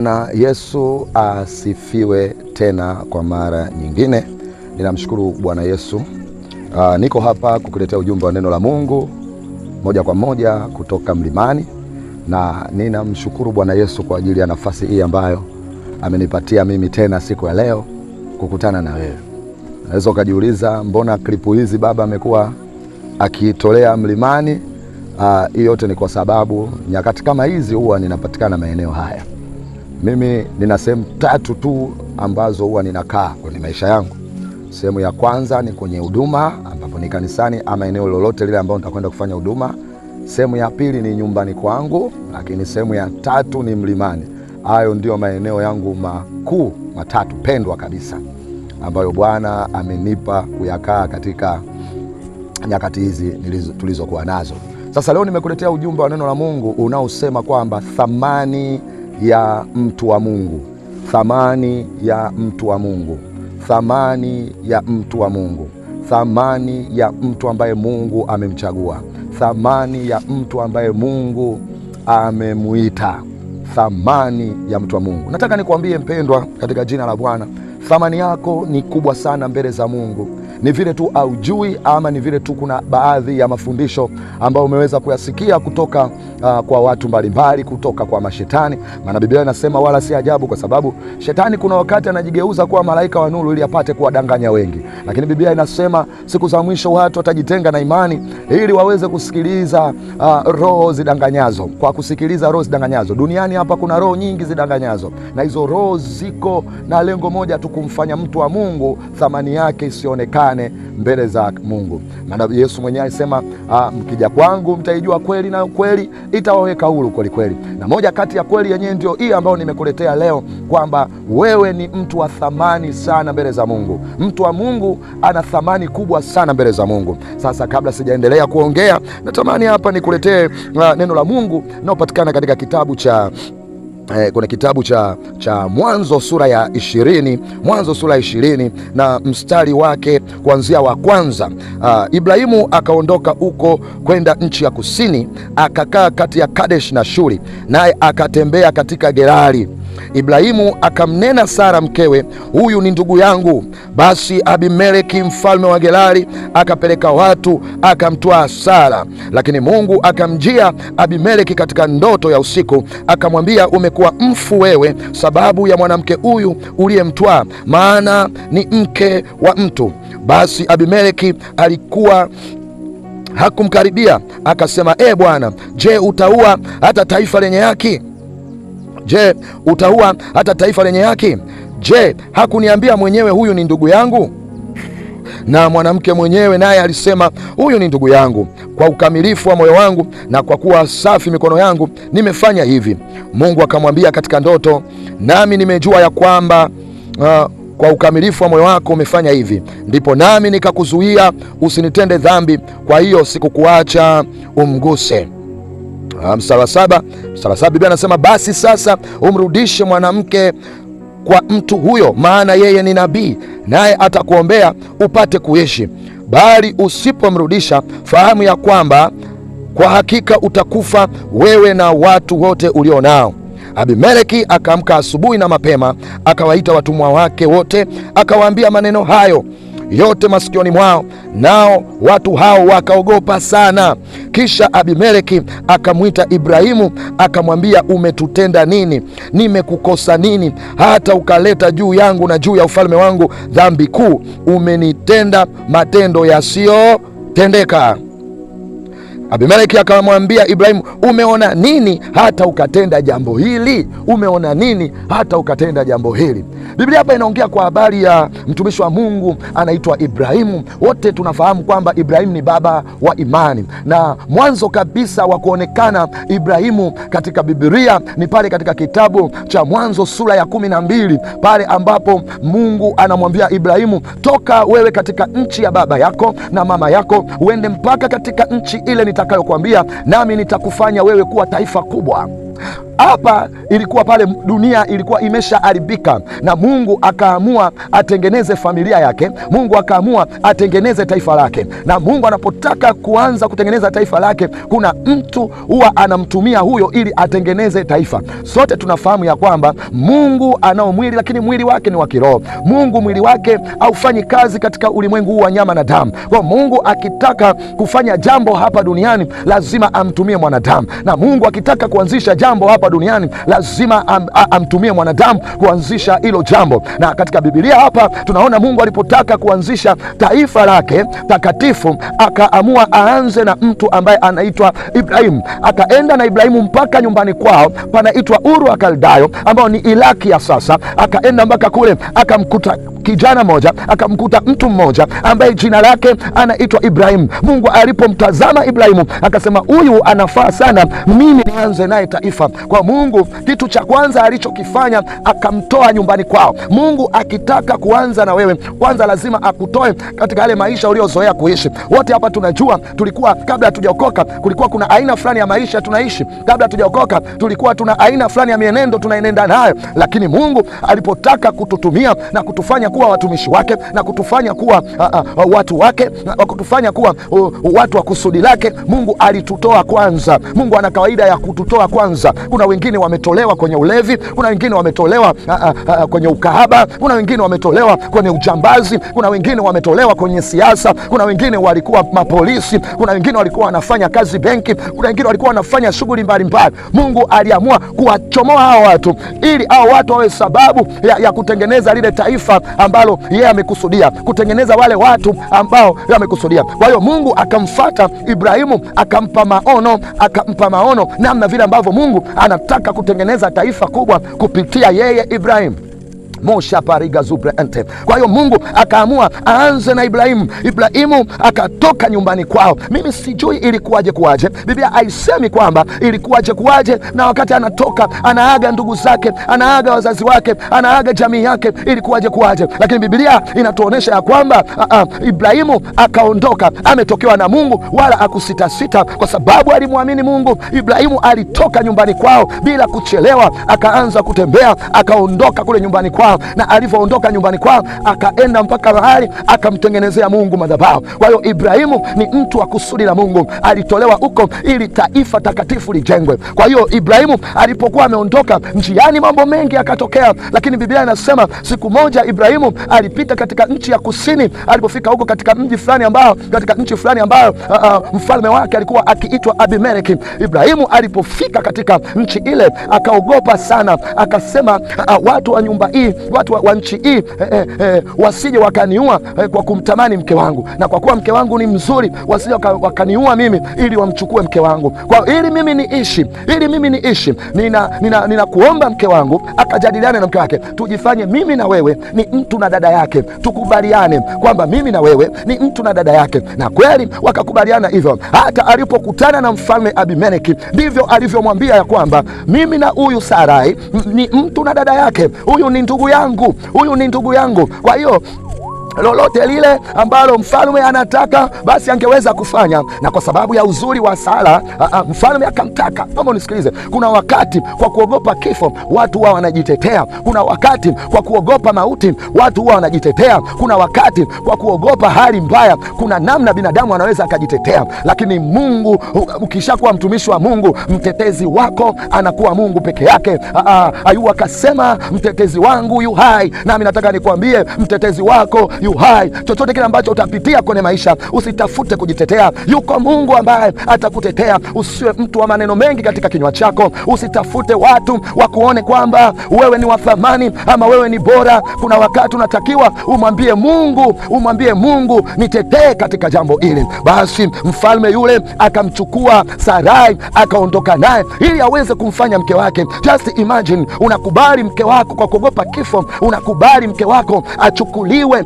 Na Yesu asifiwe tena kwa mara nyingine. Ninamshukuru Bwana Yesu. Niko hapa kukuletea ujumbe wa neno la Mungu moja kwa moja kutoka mlimani, na ninamshukuru Bwana Yesu kwa ajili ya nafasi hii ambayo amenipatia mimi tena siku ya leo kukutana na wewe. Unaweza ukajiuliza mbona klipu hizi baba amekuwa akitolea mlimani? Hii yote ni kwa sababu nyakati kama hizi huwa ninapatikana maeneo haya. Mimi nina sehemu tatu tu ambazo huwa ninakaa kwenye maisha yangu. Sehemu ya kwanza ni kwenye huduma ambapo ni kanisani ama eneo lolote lile ambalo nitakwenda kufanya huduma. Sehemu ya pili ni nyumbani kwangu, lakini sehemu ya tatu ni mlimani. Hayo ndio maeneo yangu makuu matatu pendwa kabisa ambayo Bwana amenipa kuyakaa katika nyakati hizi tulizokuwa nazo. Sasa leo nimekuletea ujumbe wa neno la Mungu unaosema kwamba thamani ya mtu wa Mungu. Thamani ya mtu wa Mungu. Thamani ya mtu wa Mungu. Thamani ya mtu ambaye Mungu amemchagua. Thamani ya mtu ambaye Mungu amemuita. Thamani ya mtu wa Mungu. Nataka nikwambie mpendwa, katika jina la Bwana, thamani yako ni kubwa sana mbele za Mungu. Ni vile tu haujui, ama ni vile tu kuna baadhi ya mafundisho ambayo umeweza kuyasikia kutoka kwa watu mbalimbali, kutoka kwa mashetani. Maana Biblia inasema wala si ajabu, kwa sababu shetani kuna wakati anajigeuza kuwa malaika wa nuru ili apate kuwadanganya wengi. Lakini Biblia inasema siku za mwisho watu watajitenga na imani ili waweze kusikiliza roho zidanganyazo. Kwa kusikiliza roho zidanganyazo, duniani hapa kuna roho nyingi zidanganyazo, na hizo roho ziko na lengo moja tu, kumfanya mtu wa Mungu thamani yake isionekane mbele za Mungu. Maana Yesu mwenyewe alisema mkija kwangu mtaijua kweli, na kweli itawaweka huru kweli kweli. Na moja kati ya kweli yenyewe ndio hii ambayo nimekuletea leo, kwamba wewe ni mtu wa thamani sana mbele za Mungu. Mtu wa Mungu ana thamani kubwa sana mbele za Mungu. Sasa kabla sijaendelea kuongea, natamani hapa nikuletee neno la Mungu linalopatikana katika kitabu cha kuna kitabu cha Mwanzo sura ya 20, Mwanzo sura ya 20 na mstari wake kuanzia wa kwanza. Ibrahimu akaondoka huko kwenda nchi ya kusini, akakaa kati ya Kadesh na Shuri, naye akatembea katika Gerari. Ibrahimu akamnena Sara mkewe, huyu ni ndugu yangu. Basi Abimeleki mfalme wa Gerari akapeleka watu akamtwaa Sara. Lakini Mungu akamjia Abimeleki katika ndoto ya usiku, akamwambia, umekuwa mfu wewe sababu ya mwanamke huyu uliyemtwaa, maana ni mke wa mtu. Basi Abimeleki alikuwa hakumkaribia, akasema, Bwana, je, utaua hata taifa lenye haki? Je, utaua hata taifa lenye haki? Je, hakuniambia mwenyewe huyu ni ndugu yangu? Na mwanamke mwenyewe naye alisema, huyu ni ndugu yangu. Kwa ukamilifu wa moyo wangu na kwa kuwa safi mikono yangu nimefanya hivi. Mungu akamwambia katika ndoto, nami nimejua ya kwamba kwa ukamilifu wa moyo wako umefanya hivi, ndipo nami nikakuzuia usinitende dhambi, kwa hiyo sikukuacha umguse. Mstari wa 7 Biblia anasema, basi sasa umrudishe mwanamke kwa mtu huyo, maana yeye ni nabii, naye atakuombea upate kuishi. Bali usipomrudisha, fahamu ya kwamba kwa hakika utakufa, wewe na watu wote ulio nao. Abimeleki akaamka asubuhi na mapema, akawaita watumwa wake wote, akawaambia maneno hayo yote masikioni mwao, nao watu hao wakaogopa sana. Kisha Abimeleki akamwita Ibrahimu akamwambia, umetutenda nini? Nimekukosa nini hata ukaleta juu yangu na juu ya ufalme wangu dhambi kuu? Umenitenda matendo yasiyotendeka. Abimeleki akamwambia Ibrahimu, umeona nini hata ukatenda jambo hili? Umeona nini hata ukatenda jambo hili? Biblia hapa inaongea kwa habari ya mtumishi wa Mungu anaitwa Ibrahimu. Wote tunafahamu kwamba Ibrahimu ni baba wa imani, na mwanzo kabisa wa kuonekana Ibrahimu katika Biblia ni pale katika kitabu cha Mwanzo sura ya 12, pale ambapo Mungu anamwambia Ibrahimu, toka wewe katika nchi ya baba yako na mama yako, uende mpaka katika nchi ile nitakayokuambia, nami nitakufanya wewe kuwa taifa kubwa. hapa ilikuwa pale dunia ilikuwa imeshaharibika, na Mungu akaamua atengeneze familia yake. Mungu akaamua atengeneze taifa lake, na Mungu anapotaka kuanza kutengeneza taifa lake, kuna mtu huwa anamtumia huyo ili atengeneze taifa. Sote tunafahamu ya kwamba Mungu anao mwili, lakini mwili wake ni wa kiroho. Mungu mwili wake haufanyi kazi katika ulimwengu huu wa nyama na damu. Kwa Mungu akitaka kufanya jambo hapa duniani lazima amtumie mwanadamu, na Mungu akitaka kuanzisha jambo hapa duniani lazima amtumie mwanadamu kuanzisha hilo jambo. Na katika Biblia hapa tunaona Mungu alipotaka kuanzisha taifa lake takatifu, akaamua aanze na mtu ambaye anaitwa Ibrahimu. Akaenda na Ibrahimu mpaka nyumbani kwao panaitwa Uru wa Kaldayo, ambao ni Iraki ya sasa. Akaenda mpaka kule, akamkuta kijana moja, akamkuta mtu mmoja ambaye jina lake anaitwa Ibrahimu. Mungu alipomtazama Ibrahimu akasema, huyu anafaa sana mimi nianze naye taifa. Kwa Mungu kitu cha kwanza alichokifanya akamtoa nyumbani kwao. Mungu akitaka kuanza na wewe, kwanza lazima akutoe katika yale maisha uliozoea kuishi. Wote hapa tunajua tulikuwa, kabla hatujaokoka, kulikuwa kuna aina fulani ya maisha tunaishi. Kabla hatujaokoka tulikuwa tuna aina fulani ya mienendo tunaenenda nayo, lakini Mungu alipotaka kututumia na kutufanya kuwa watumishi wake na kutufanya kuwa watu wake na kutufanya kuwa watu wa kusudi lake, Mungu alitutoa kwanza. Mungu ana kawaida ya kututoa kwanza. Kuna wengine wametolewa kwenye ulevi, kuna wengine wametolewa kwenye ukahaba, kuna wengine wametolewa kwenye ujambazi, kuna wengine wametolewa kwenye siasa, kuna wengine walikuwa mapolisi, kuna wengine walikuwa wanafanya kazi benki, kuna wengine walikuwa wanafanya shughuli mbalimbali. Mungu aliamua kuwachomoa hao watu ili hao watu wawe sababu ya kutengeneza lile taifa ambalo yeye amekusudia, kutengeneza wale watu ambao yeye amekusudia. Kwa hiyo Mungu akamfuata Ibrahimu, akampa maono namna vile ambavyo Mungu anataka kutengeneza taifa kubwa kupitia yeye Ibrahimu. Mosha pariga zubre ente. Kwa hiyo Mungu akaamua aanze na Ibrahimu. Ibrahimu akatoka nyumbani kwao. Mimi sijui ilikuwaje kuwaje, Biblia haisemi kwamba ilikuwaje kuwaje, na wakati anatoka anaaga ndugu zake, anaaga wazazi wake, anaaga jamii yake, ilikuwaje kuwaje. Lakini Biblia inatuonesha ya kwamba Ibrahimu akaondoka ametokewa na Mungu, wala akusita-sita, kwa sababu alimwamini Mungu. Ibrahimu alitoka nyumbani kwao bila kuchelewa, akaanza kutembea, akaondoka kule nyumbani kwao, na alivyoondoka nyumbani kwao akaenda mpaka mahali akamtengenezea Mungu madhabahu. Kwa hiyo Ibrahimu ni mtu wa kusudi la Mungu, alitolewa huko ili taifa takatifu lijengwe. Kwa hiyo Ibrahimu alipokuwa ameondoka, njiani mambo mengi yakatokea, lakini Biblia inasema siku moja Ibrahimu alipita katika nchi ya kusini. Alipofika huko katika mji fulani ambao, katika nchi fulani ambayo mfalme wake alikuwa akiitwa Abimeleki, Ibrahimu alipofika katika nchi ile akaogopa sana, akasema watu wa nyumba hii, watu wa nchi hii wasije wakaniua kwa kumtamani mke wangu, na kwa kuwa mke wangu ni mzuri, wasije wakaniua mimi ili wamchukue mke wangu. Kwa ili mimi niishi, ninakuomba mke wangu akajadiliane na mke wake, tujifanye mimi na wewe ni mtu na dada yake, tukubaliane kwamba mimi na wewe ni mtu na dada yake. Na kweli wakakubaliana hivyo. Hata alipokutana na mfalme Abimeleki, ndivyo alivyomwambia ya kwamba mimi na huyu Sarai ni mtu na dada yake, huyu ni ndugu yangu, huyu ni ndugu yangu. Kwa hiyo lolote lile ambalo mfalme anataka basi angeweza kufanya, na kwa sababu ya uzuri wa Sara mfalme akamtaka. Kama unisikilize, kuna wakati kwa kuogopa kifo watu huwa wanajitetea, kuna wakati kwa kuogopa mauti watu huwa wanajitetea, kuna wakati kwa kuogopa hali mbaya, kuna namna binadamu anaweza akajitetea. Lakini Mungu, ukishakuwa mtumishi wa Mungu, mtetezi wako anakuwa Mungu peke yake. Ayubu akasema mtetezi wangu yu hai, nami nataka nikwambie mtetezi wako yu hai. Chochote kile ambacho utapitia kwenye maisha, usitafute kujitetea. Yuko Mungu ambaye atakutetea. Usiwe mtu wa maneno mengi katika kinywa chako. Usitafute watu wakuone kwamba wewe ni wa thamani ama wewe ni bora. Kuna wakati unatakiwa umwambie Mungu nitetee katika jambo hili. Basi mfalme yule akamchukua Sarai akaondoka naye ili aweze kumfanya mke wake. Just imagine, unakubali mke wako kwa kuogopa kifo, unakubali mke wako achukuliwe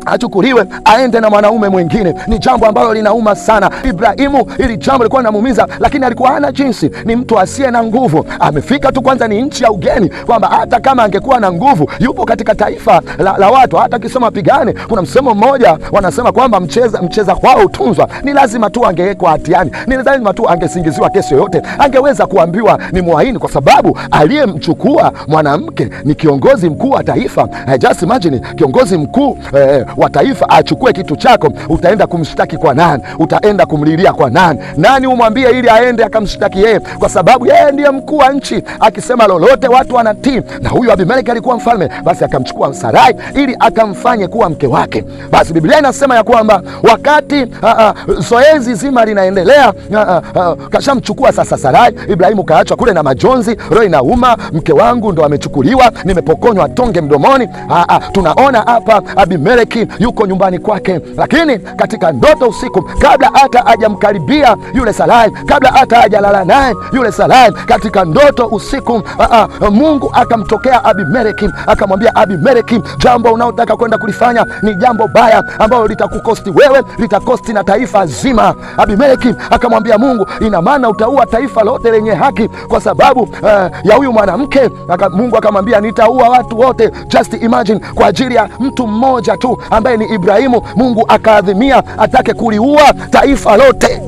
achukuliwe aende na mwanaume mwingine. Ni jambo ambalo linauma sana. Ibrahimu ili jambo lilikuwa linamuumiza, lakini alikuwa hana jinsi. Ni mtu asiye na nguvu, amefika tu, kwanza ni nchi ya ugeni, kwamba hata kama angekuwa na nguvu, yupo katika taifa la watu. Hata kisema pigane, kuna msemo mmoja wanasema kwamba mcheza kwao utunzwa. Ni lazima tu angewekwa hatiani, ni lazima tu angesingiziwa kesi yoyote, angeweza kuambiwa ni mwaini, kwa sababu aliyemchukua mwanamke ni kiongozi mkuu wa taifa. Just imagine, kiongozi mkuu wa taifa achukue kitu chako. Utaenda kumshtaki kwa nani? Utaenda kumlilia kwa nani? Nani umwambie ili aende akamshtaki yeye? Kwa sababu yeye ndiye mkuu wa nchi, akisema lolote watu wanatii. Na huyu Abimeleki alikuwa mfalme, basi akamchukua Sarai ili akamfanye kuwa mke wake. Basi Biblia inasema ya kwamba wakati zoezi zima linaendelea, kashamchukua sasa Sarai. Ibrahimu kaachwa kule na majonzi, roho inauma, mke wangu ndo amechukuliwa, nimepokonywa tonge mdomoni. Tunaona hapa Abimeleki yuko nyumbani kwake, lakini katika ndoto usiku, kabla hata hajamkaribia yule Sarai, kabla hata hajalala naye yule Sarai, katika ndoto usiku, Mungu akamtokea Abimeleki, akamwambia Abimeleki, jambo unaotaka kwenda kulifanya ni jambo baya ambalo litakukosti wewe, litakosti na taifa zima. Abimeleki akamwambia Mungu, ina maana utaua taifa lote lenye haki kwa sababu ya huyu mwanamke? Mungu akamwambia, nitaua watu wote. Just imagine, kwa ajili ya mtu mmoja tu ambaye ni Ibrahimu, Mungu akaadhimia atake kuliua taifa lote.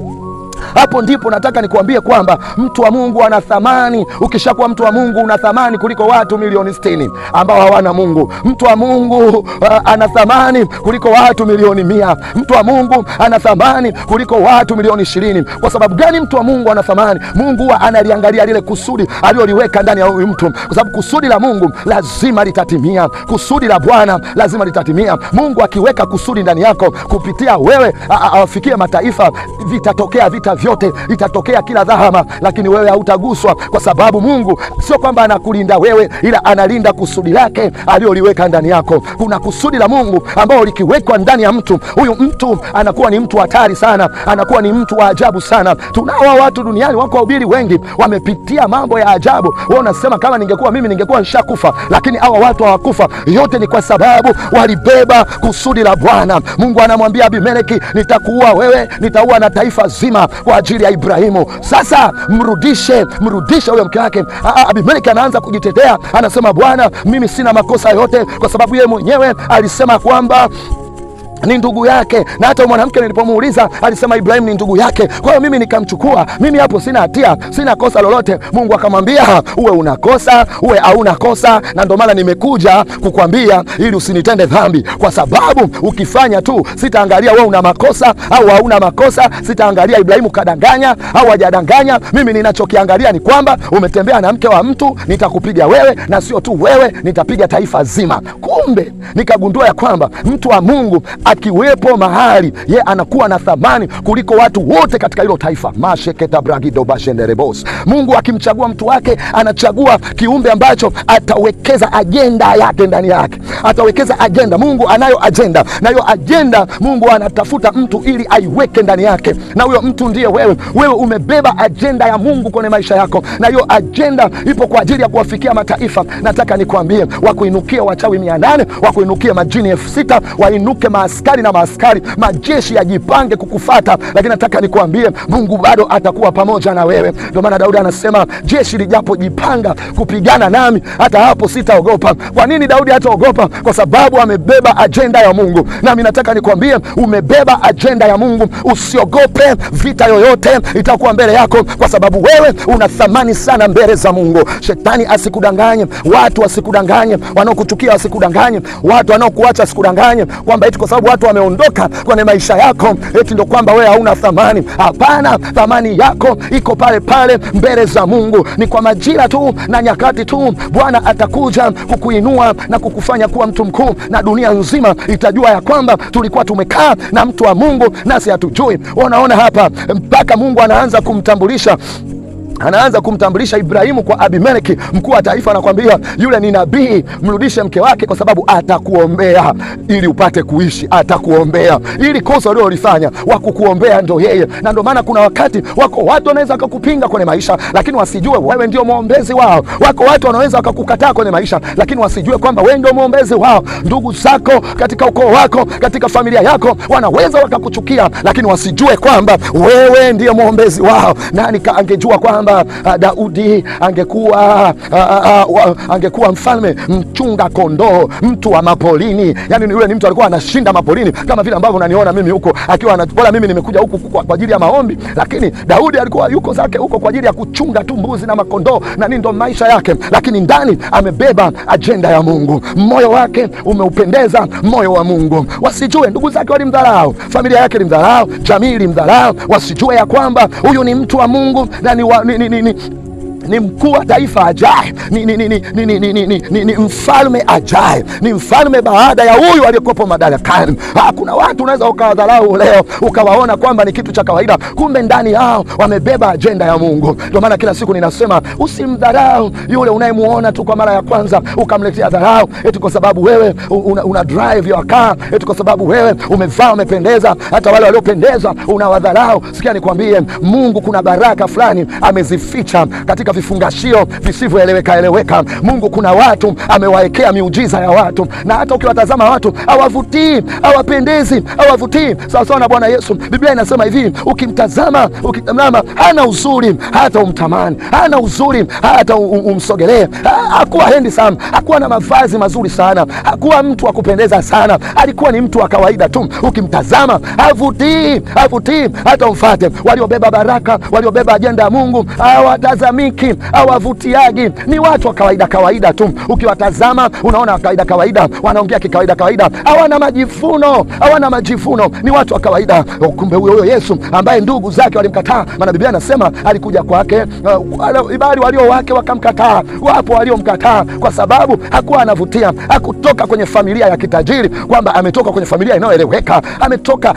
Hapo ndipo nataka nikuambie kwamba mtu wa Mungu ana thamani. Ukishakuwa mtu wa Mungu una thamani kuliko watu milioni 60 ambao hawana Mungu. Mtu wa Mungu ana thamani kuliko watu milioni 100. Mtu wa Mungu ana thamani kuliko watu milioni 20. Kwa sababu gani mtu wa Mungu ana thamani? Mungu huwa analiangalia lile kusudi aliloliweka ndani ya huyu mtu, kwa sababu kusudi la Mungu lazima litatimia. Kusudi la Bwana lazima litatimia. Mungu akiweka kusudi ndani yako kupitia wewe awafikie mataifa, vitatokea vita vyote, itatokea kila dhahama, lakini wewe hautaguswa, kwa sababu Mungu sio kwamba anakulinda wewe, ila analinda kusudi lake aliyoliweka ndani yako. Kuna kusudi la Mungu ambao likiwekwa ndani ya mtu, huyu mtu anakuwa ni mtu hatari sana, anakuwa ni mtu wa ajabu sana. Tunao watu duniani, wako wahubiri wengi wamepitia mambo ya ajabu. Wewe unasema kama ningekuwa mimi ningekuwa nishakufa, lakini hawa watu hawakufa. Yote ni kwa sababu walibeba kusudi la Bwana. Mungu anamwambia Abimeleki, nitakuua wewe, nitaua na taifa zima kwa ajili ya Ibrahimu. Sasa mrudishe huyo mke wake. Abimeleki anaanza kujitetea, anasema Bwana, mimi sina makosa yote, kwa sababu yeye mwenyewe alisema kwamba ni ndugu yake, na hata mwanamke nilipomuuliza alisema Ibrahimu ni ndugu yake. Kwa hiyo mimi nikamchukua, mimi hapo sina hatia, sina kosa lolote. Mungu akamwambia, uwe unakosa uwe hauna kosa, na ndio maana nimekuja kukwambia ili usinitende dhambi, kwa sababu ukifanya tu sitaangalia wewe una makosa au hauna makosa, sitaangalia Ibrahimu kadanganya au hajadanganya. Mimi ninachokiangalia ni kwamba umetembea na mke wa mtu, nitakupiga wewe, na sio tu wewe, nitapiga taifa zima. Kumbe nikagundua ya kwamba mtu wa Mungu akiwepo mahali, ye anakuwa na thamani kuliko watu wote katika hilo taifa. Mungu akimchagua mtu wake, anachagua kiumbe ambacho atawekeza ajenda yake ndani yake, atawekeza ajenda. Mungu anayo ajenda, na hiyo ajenda Mungu anatafuta mtu ili aiweke ndani yake, na huyo mtu ndiye wewe. Wewe umebeba ajenda ya Mungu kwenye maisha yako, na hiyo ajenda ipo kwa ajili ya kuwafikia mataifa. Nataka nikwambie, wakuinukia wachawi 800, wakuinukia majini 6000, wainuke askari na maaskari, majeshi yajipange kukufata, lakini nataka nikwambie Mungu bado atakuwa pamoja na wewe. Ndio maana Daudi anasema, jeshi lijapojipanga kupigana nami, hata hapo sitaogopa. Kwa nini Daudi hataogopa? Kwa sababu amebeba ajenda ya Mungu. Nami nataka nikwambie, umebeba ajenda ya Mungu, usiogope vita yoyote itakuwa mbele yako, kwa sababu wewe una thamani sana mbele za Mungu. Shetani asikudanganye, watu wasikudanganye, wanaokuchukia wasikudanganye, watu wanaokuacha wasikudanganye kwamba eti kwa sababu watu wameondoka kwenye maisha yako eti ndio kwamba wewe hauna thamani. Hapana, thamani yako iko pale pale mbele za Mungu. Ni kwa majira tu na nyakati tu Bwana atakuja kukuinua na kukufanya kuwa mtu mkuu, na dunia nzima itajua ya kwamba tulikuwa tumekaa na mtu wa Mungu nasi hatujui. Unaona hapa, mpaka Mungu anaanza kumtambulisha anaanza kumtambulisha Ibrahimu kwa Abimeleki, mkuu wa taifa. Anakwambia yule ni nabii, mrudishe mke wake kwa sababu atakuombea ili upate kuishi, atakuombea ili kosa ulilofanya wakukuombea ndo yeye. Na ndo maana kuna wakati wako watu wanaweza wakakupinga kwenye maisha, lakini wasijue wewe ndio mwombezi wao. Wako watu wanaweza wakakukataa kwenye maisha, lakini wasijue kwamba wewe ndio mwombezi wao. Ndugu zako katika ukoo wako, katika familia yako wanaweza wakakuchukia, lakini wasijue kwamba wewe ndio mwombezi wao. Nani angejua kwamba Daudi angekuwa mfalme mchunga kondoo, mtu wa mapolini. Yani yule ni mtu alikuwa anashinda mapolini, kama vile ambavyo unaniona mimi huko akiwa bora mimi nimekuja huku kwa ajili ya maombi, lakini Daudi alikuwa yuko zake huko kwa ajili ya kuchunga tu mbuzi na makondoo, na nini ndo maisha yake, lakini ndani amebeba ajenda ya Mungu. Moyo wake umeupendeza moyo wa Mungu. Wasijue ndugu zake walimdharau, familia yake ilimdharau, jamii ilimdharau. Wasijue ya kwamba huyu ni mtu wa Mungu na ni mkuu wa taifa ajaye, ni mfalme ajaye, ni mfalme baada ya huyu aliyekopo madarakani. Kuna watu unaweza ukawadharau leo ukawaona kwamba ni kitu cha kawaida, kumbe ndani yao wamebeba ajenda ya Mungu. Ndio maana kila siku ninasema usimdharau yule unayemuona tu kwa mara ya kwanza ukamletea dharau eti kwa sababu wewe una drive your car, eti kwa sababu wewe umevaa umependeza. Hata wale waliopendeza unawadharau. Sikia nikwambie, Mungu kuna baraka fulani amezificha katika vifungashio visivyoeleweka. Mungu kuna watu amewaekea miujiza ya watu, na hata ukiwatazama watu hawavutii, hawapendezi, hawavutii sawa sawa na Bwana Yesu. Biblia inasema hivi, ukimtazama hana uzuri hata umtamani, hana uzuri hata umsogelee. Hakuwa handsome, hakuwa na mavazi mazuri sana, hakuwa mtu wa kupendeza sana, alikuwa ni mtu wa kawaida tu. Ukimtazama havutii hata umfuate. Waliobeba baraka, waliobeba ajenda ya Mungu hawatazamiki, hawavutiagi, ni watu wa kawaida tu. Ukiwatazama unaona kawaida, wanaongea kikawaida, hawana majivuno, ni watu wa kawaida. Kumbe huyo Yesu ambaye ndugu zake walimkataa, maana Biblia inasema alikuja kwake, ibali walio wake wakamkataa. Wapo waliomkataa kwa sababu hakuwa anavutia, hakutoka kwenye familia ya kitajiri, kwamba ametoka kwenye familia inayoeleweka,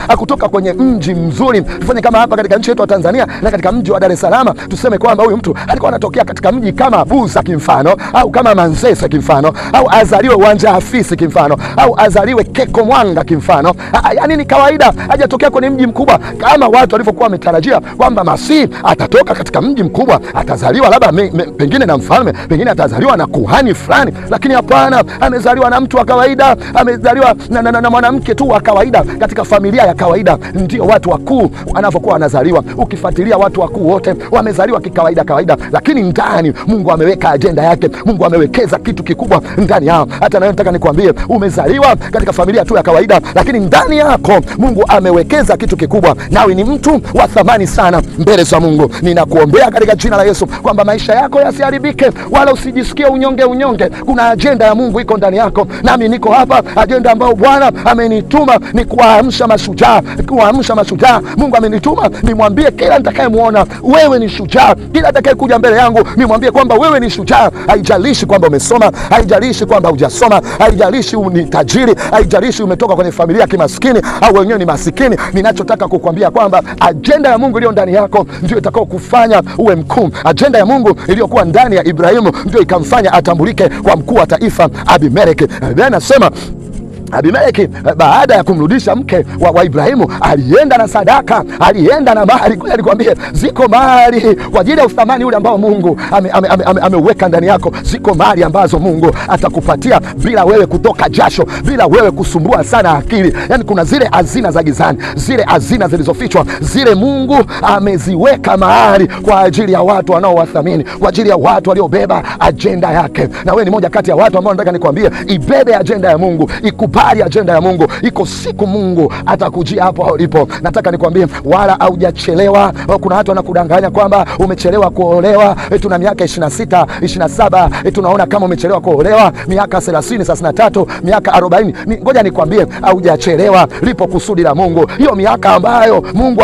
hakutoka kwenye mji mzuri. Tufanye kama hapa katika nchi yetu ya Tanzania na katika mji wa Dar es Salaam, tuseme kwamba huyu mtu alikuwa anatokea katika mji kama Buza kimfano, au kama Manzese kimfano, au azaliwe Uwanja Afisi kimfano, au azaliwe Keko Mwanga kimfano. Yani ni kawaida, hajatokea kwenye mji mkubwa kama watu walivyokuwa wametarajia kwamba Masihi atatoka katika mji mkubwa, atazaliwa labda pengine na mfalme, pengine atazaliwa na kuhani fulani. Lakini hapana, amezaliwa na mtu wa kawaida, amezaliwa na mwanamke tu wa kawaida katika familia ya kawaida. Ndio watu wakuu wanavyokuwa wanazaliwa. Ukifuatilia watu wakuu wote wamezaliwa kawaida, lakini ndani Mungu ameweka ajenda yake. Mungu amewekeza kitu kikubwa ndani yao. Hata nawe nataka nikwambie, umezaliwa katika familia tu ya kawaida, lakini ndani yako Mungu amewekeza kitu kikubwa, nawe ni mtu wa thamani sana mbele za Mungu. Ninakuombea katika jina la Yesu kwamba maisha yako yasiharibike, wala usijisikie unyonge. Kuna ajenda ya Mungu iko ndani yako, nami niko hapa. Ajenda ambayo Bwana amenituma ni kuamsha mashujaa. Mungu amenituma nimwambie kila nitakayemuona, wewe ni shujaa. Kila atakayekuja mbele yangu nimwambie kwamba wewe ni shujaa. Haijalishi kwamba umesoma, haijalishi kwamba hujasoma, haijalishi ni tajiri, haijalishi umetoka kwenye familia kimaskini au wenyewe ni masikini. Ninachotaka kukwambia kwamba ajenda ya Mungu iliyo ndani yako ndio itakao kufanya uwe mkuu. Ajenda ya Mungu iliyokuwa ndani ya Ibrahimu ndio ikamfanya atambulike kwa mkuu wa taifa Abimeleki. Biblia inasema Abimeleki baada ya kumrudisha mke wa Ibrahimu alienda na sadaka, alienda na mali. Alikwambia ziko mali kwa ajili ya uthamani ule ambao Mungu ameuweka ndani yako. Ziko mali ambazo Mungu atakupatia bila wewe kutoka jasho, bila wewe kusumbua sana akili. Yani kuna zile hazina za gizani, zile hazina zilizofichwa, zile Mungu ameziweka mahali kwa ajili ya watu wanaowathamini, kwa ajili ya watu waliobeba ajenda yake. Na wewe ni moja kati ya watu ambao nataka nikwambie, ibebe ajenda ya Mungu, ikubali ajenda ya Mungu. Iko siku Mungu atakujia hapo ulipo. Nataka nikwambie, wala haujachelewa. Kuna watu wanakudanganya kwamba umechelewa kuolewa, tuna miaka 26, 27, tunaona kama umechelewa kuolewa, miaka 30, 33, miaka 40. Ngoja nikwambie, haujachelewa. Lipo kusudi la Mungu. Hiyo miaka ambayo Mungu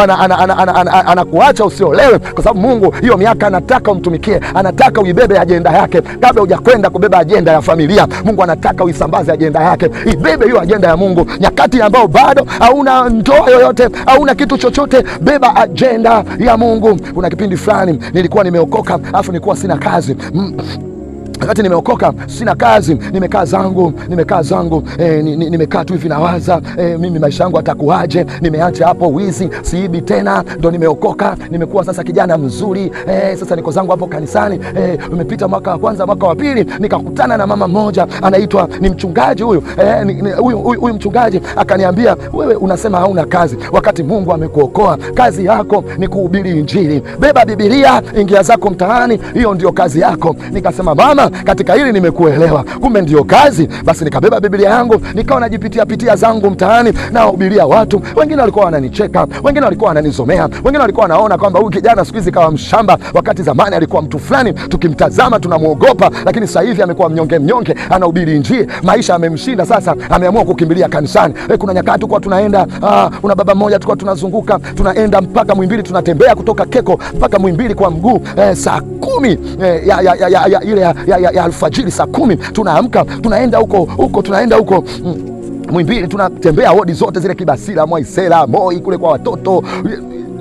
anakuacha usiolewe, kwa sababu Mungu hiyo miaka anataka umtumikie, anataka uibebe ajenda yake. Kabla hujakwenda kubeba ajenda ya familia, Mungu anataka uisambaze ajenda yake. Ibebe hiyo ajenda ya Mungu. Nyakati ambao bado hauna ndoa yoyote, hauna kitu chochote, beba ajenda ya Mungu. Kuna kipindi fulani nilikuwa nimeokoka, afu nilikuwa sina kazi. Wakati nimeokoka sina kazi, nimekaa zangu nimekaa tu hivi nawaza, mimi maisha yangu atakuaje? Nimeacha hapo wizi, siibi tena, ndo nimeokoka, nimekuwa sasa kijana mzuri. Sasa niko zangu hapo kanisani. Umepita mwaka wa kwanza, mwaka wa pili, nikakutana na mama mmoja anaitwa, ni mchungaji huyu. Huyu mchungaji akaniambia, wewe unasema hauna kazi wakati Mungu amekuokoa. Kazi yako ni kuhubiri Injili. Beba Biblia, ingia zako mtaani, hiyo ndio kazi yako. Nikasema, mama, katika hili nimekuelewa, kumbe ndio kazi. Basi nikabeba Biblia yangu, nikawa najipitia zangu mtaani, na hubiria watu. Wengine walikuwa wananicheka, wengine walikuwa wananizomea, wengine walikuwa wanaona kwamba huyu kijana siku hizi kawa mshamba, wakati zamani alikuwa mtu fulani, tukimtazama tunamuogopa, lakini sasa hivi amekuwa mnyonge, anahubiri Injili, maisha yamemshinda, sasa ameamua kukimbilia kanisani. Kuna nyakati kwa tunaenda, una baba mmoja tulikuwa tunazunguka, tunaenda mpaka Muhimbili, tunatembea kutoka Keko mpaka Muhimbili kwa mguu, saa 10 ya alfajiri, saa 10 tunaamka, tunaenda huko Muhimbili, tunatembea wodi zote zile, Kibasila, Mwaisela, Moi, kule kwa watoto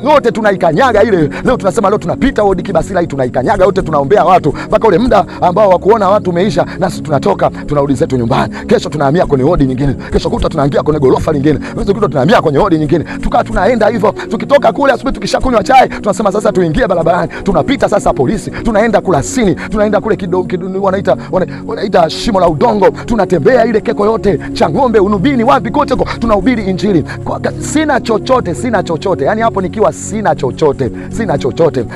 yote tunaikanyaga ile. Leo tunasema leo tunapita wodi Kibasila hii, tunaikanyaga yote, tunaombea watu mpaka ule muda ambao wa kuona watu umeisha, nasi tunatoka tunarudi zetu nyumbani. Kesho tunahamia kwenye wodi nyingine, kesho kuta tunaingia kwenye gorofa lingine, kesho kuta tunahamia kwenye wodi nyingine. Tunaenda hivyo, tukitoka kule asubuhi tukishakunywa chai, tunasema sasa tuingie barabarani, tunapita sasa polisi, tunaenda Kurasini, tunaenda kule kidogo wanaita Shimo la Udongo, tunatembea ile Keko yote, Chang'ombe, Unubini, wapi kote tunahubiri Injili. Sina chochote, yani hapo nikiwa sina chochote,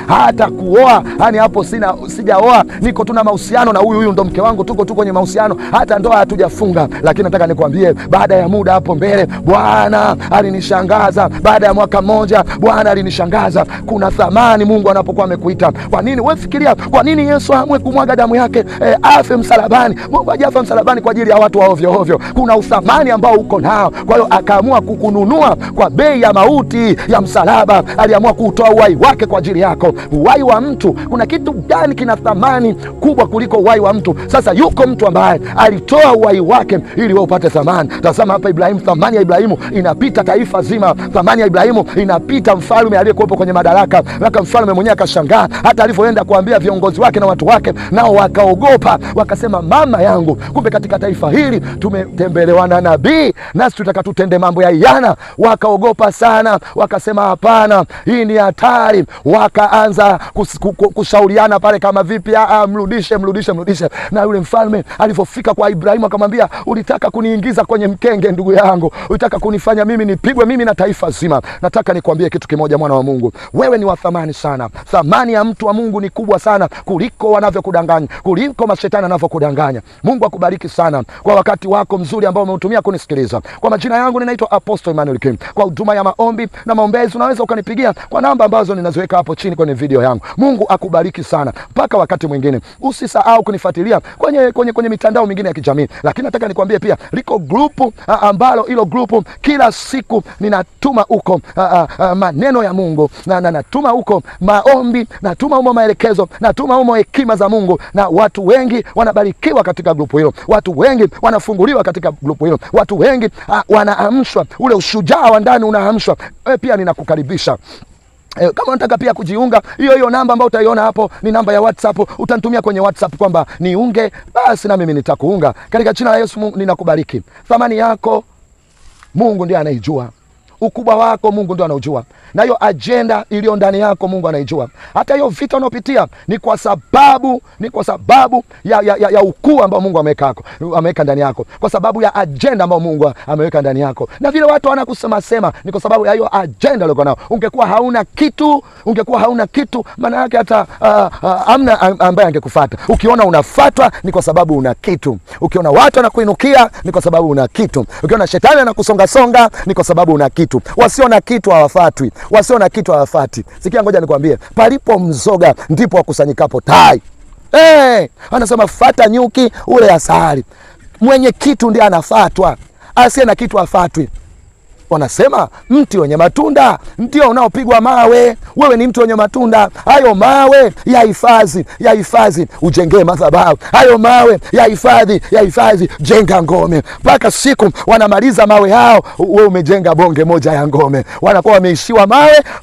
hata kuoa, yani hapo sijaoa, niko tuna mahusiano na huyu ndo mke wangu, tuko kwenye mahusiano, hata ndoa hatujafunga. Lakini nataka nikwambie, baada ya muda hapo mbele, Bwana alinishangaza. Baada ya mwaka mmoja, Bwana alinishangaza. Kuna thamani Mungu anapokuwa amekuita. Kwa nini wewe fikiria, kwa nini Yesu amwe kumwaga damu yake, afe msalabani? Mungu hajafa msalabani kwa ajili ya watu wa ovyo. Kuna uthamani ambao uko nao, kwa hiyo akaamua kukununua kwa bei ya mauti ya msalaba. Aliamua kuutoa uhai wake kwa ajili yako. Uhai wa mtu, kuna kitu gani kina thamani kubwa kuliko uhai wa mtu? Sasa yuko mtu ambaye alitoa uhai wake ili wewe upate thamani. Tazama hapa Ibrahimu, thamani ya Ibrahimu inapita taifa zima. Thamani ya Ibrahimu inapita mfalme aliyekuwepo kwenye madaraka. Mpaka mfalme mwenyewe akashangaa, hata alivyoenda kuambia viongozi wake na watu wake, nao wakaogopa, wakasema, mama yangu, kumbe katika taifa hili tumetembelewa na nabii, nasi tutaka tutende mambo ya yana. Wakaogopa sana, wakasema, hapana, hii ni hatari. Wakaanza kushauriana pale kama vipi, mrudishe. Na yule mfalme alipofika kwa Ibrahimu akamwambia, ulitaka kuniingiza kwenye mkenge ndugu yangu, ulitaka kunifanya mimi nipigwe, mimi na taifa zima. Nataka nikwambie kitu kimoja, mwana wa Mungu, wewe ni wa thamani sana. Thamani ya mtu wa Mungu ni kubwa sana kuliko wanavyokudanganya, kuliko mashetani wanavyokudanganya. Mungu akubariki sana kwa wakati wako mzuri ambao umeutumia kunisikiliza. Kwa majina yangu ninaitwa Apostle Emmanuel Kim. Kwa huduma ya maombi na maombezi unaweza ukanipigia kwa namba ambazo ninaziweka hapo chini kwenye video yangu. Mungu akubariki sana. Mpaka wakati mwingine, usisahau kunifuatilia kwenye mitandao mingine ya kijamii. Lakini nataka nikwambie pia, liko grupu ambalo hilo grupu kila siku ninatuma huko maneno ya Mungu, na natuma huko maombi, natuma huko maelekezo, natuma huko hekima za Mungu, na watu wengi wanabarikiwa katika grupu hilo. Watu wengi wanafunguliwa katika grupu hilo. Watu wengi wanaamshwa, ule ushujaa wa ndani unaamshwa. Pia ninakukaribisha. Kama unataka pia kujiunga, hiyo namba ambayo utaiona hapo ni namba ya WhatsApp. Utanitumia kwenye WhatsApp kwamba niunge, basi na mimi nitakuunga. Katika jina la Yesu Mungu ninakubariki. Thamani yako Mungu ndiye anaijua. Ukubwa wako Mungu ndiye anaujua. Na hiyo ajenda iliyo ndani yako Mungu anaijua. Hata hiyo vita unayopitia ni kwa sababu ya ukuu ambao Mungu ameweka ndani yako. Kwa sababu ya ajenda ambayo Mungu ameweka ndani yako. Na vile watu wanakusema ni kwa sababu ya hiyo ajenda uliokuwa nayo. Ungekuwa hauna kitu, maana yake hata hamna ambaye angekufuata. Ukiona unafuatwa ni kwa sababu una kitu. Ukiona watu wanakuinukia ni kwa sababu una kitu. Ukiona shetani anakusonga ni kwa sababu una kitu. Wasio na kitu hawafuatwi. Sikia, ngoja nikwambie, palipo mzoga ndipo wakusanyikapo tai. Anasema fata nyuki ule asali. Mwenye kitu ndiye anafuatwa, asiye na kitu hafuatwi. wanasema mti wenye matunda ndio unaopigwa mawe. Wewe ni mti wenye matunda, hayo mawe yahifadhi, ujengee madhabahu. Hayo mawe yahifadhi, jenga ngome. Mpaka siku wanamaliza mawe hao, wewe umejenga bonge moja ya ngome. Wanakuwa wameishiwa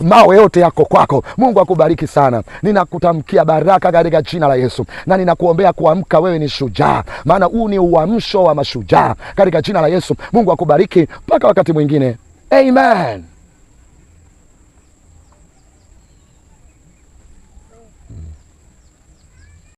mawe yote yako kwako. Mungu akubariki sana. Ninakutamkia baraka katika jina la Yesu, na ninakuombea kuamka. Wewe ni shujaa, maana huu ni uamsho wa mashujaa katika jina la Yesu. Mungu akubariki mpaka wakati mwingine. Amen.